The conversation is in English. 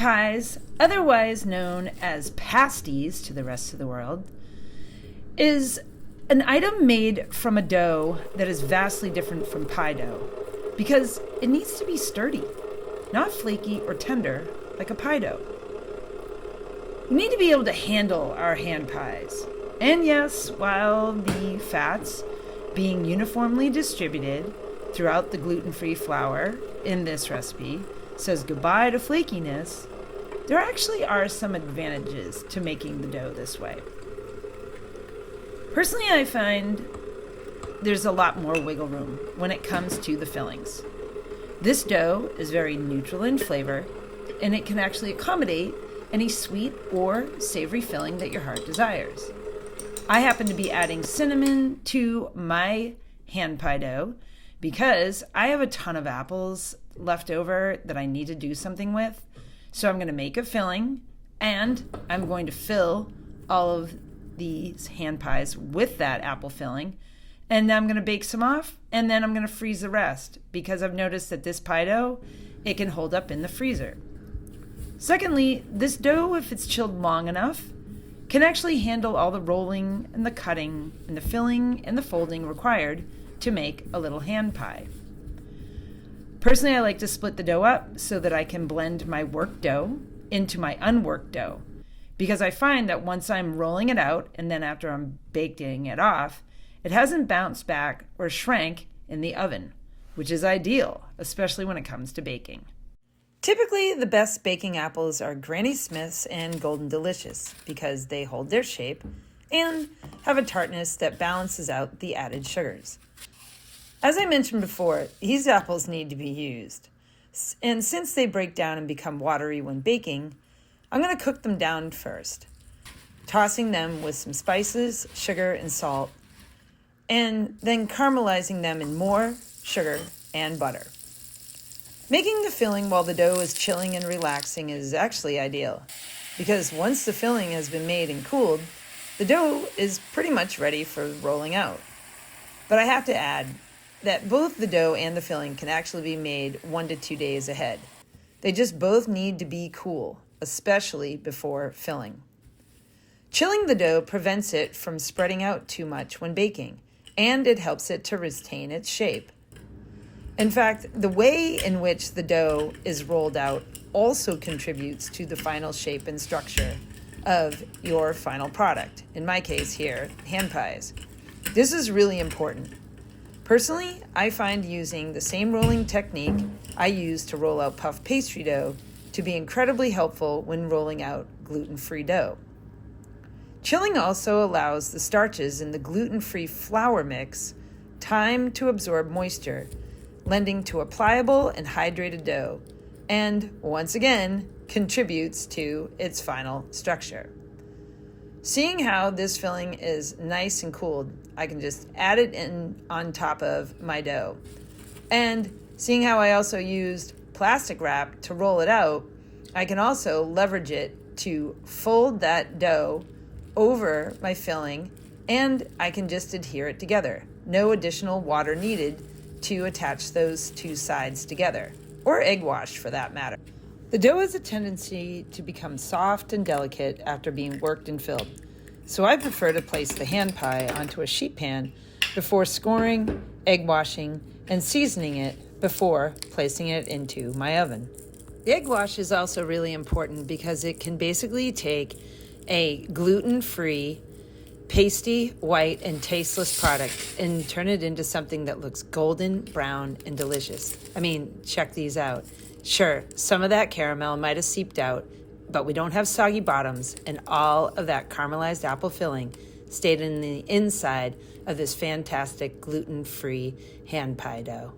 pies, otherwise known as pasties to the rest of the world, is an item made from a dough that is vastly different from pie dough because it needs to be sturdy, not flaky or tender like a pie dough. We need to be able to handle our hand pies. And yes, while the fats being uniformly distributed throughout the gluten-free flour in this recipe says goodbye to flakiness, there actually are some advantages to making the dough this way. Personally, I find there's a lot more wiggle room when it comes to the fillings. This dough is very neutral in flavor, and it can actually accommodate any sweet or savory filling that your heart desires. I happen to be adding cinnamon to my hand pie dough because I have a ton of apples left over that I need to do something with. So I'm going to make a filling, and I'm going to fill all of these hand pies with that apple filling, and then I'm going to bake some off, and then I'm going to freeze the rest because I've noticed that this pie dough, it can hold up in the freezer. Secondly, this dough, if it's chilled long enough, can actually handle all the rolling and the cutting and the filling and the folding required to make a little hand pie. Personally, I like to split the dough up so that I can blend my worked dough into my unworked dough, because I find that once I'm rolling it out and then after I'm baking it off, it hasn't bounced back or shrank in the oven, which is ideal, especially when it comes to baking. Typically, the best baking apples are Granny Smiths and Golden Delicious because they hold their shape and have a tartness that balances out the added sugars. As I mentioned before, these apples need to be used. And since they break down and become watery when baking, I'm going to cook them down first, tossing them with some spices, sugar, and salt, and then caramelizing them in more sugar and butter. Making the filling while the dough is chilling and relaxing is actually ideal, because once the filling has been made and cooled, the dough is pretty much ready for rolling out. But I have to add that both the dough and the filling can actually be made 1 to 2 days ahead. They just both need to be cool, especially before filling. Chilling the dough prevents it from spreading out too much when baking, and it helps it to retain its shape. In fact, the way in which the dough is rolled out also contributes to the final shape and structure of your final product. In my case here, hand pies. This is really important. Personally, I find using the same rolling technique I use to roll out puff pastry dough to be incredibly helpful when rolling out gluten-free dough. Chilling also allows the starches in the gluten-free flour mix time to absorb moisture, lending to a pliable and hydrated dough, and once again, contributes to its final structure. Seeing how this filling is nice and cooled, I can just add it in on top of my dough. And seeing how I also used plastic wrap to roll it out, I can also leverage it to fold that dough over my filling, and I can just adhere it together. No additional water needed to attach those two sides together, or egg wash for that matter. The dough has a tendency to become soft and delicate after being worked and filled, so I prefer to place the hand pie onto a sheet pan before scoring, egg washing, and seasoning it before placing it into my oven. The egg wash is also really important because it can basically take a gluten-free, pasty, white, and tasteless product and turn it into something that looks golden, brown, and delicious. I mean, check these out. Sure, some of that caramel might have seeped out, but we don't have soggy bottoms, and all of that caramelized apple filling stayed in the inside of this fantastic gluten-free hand pie dough.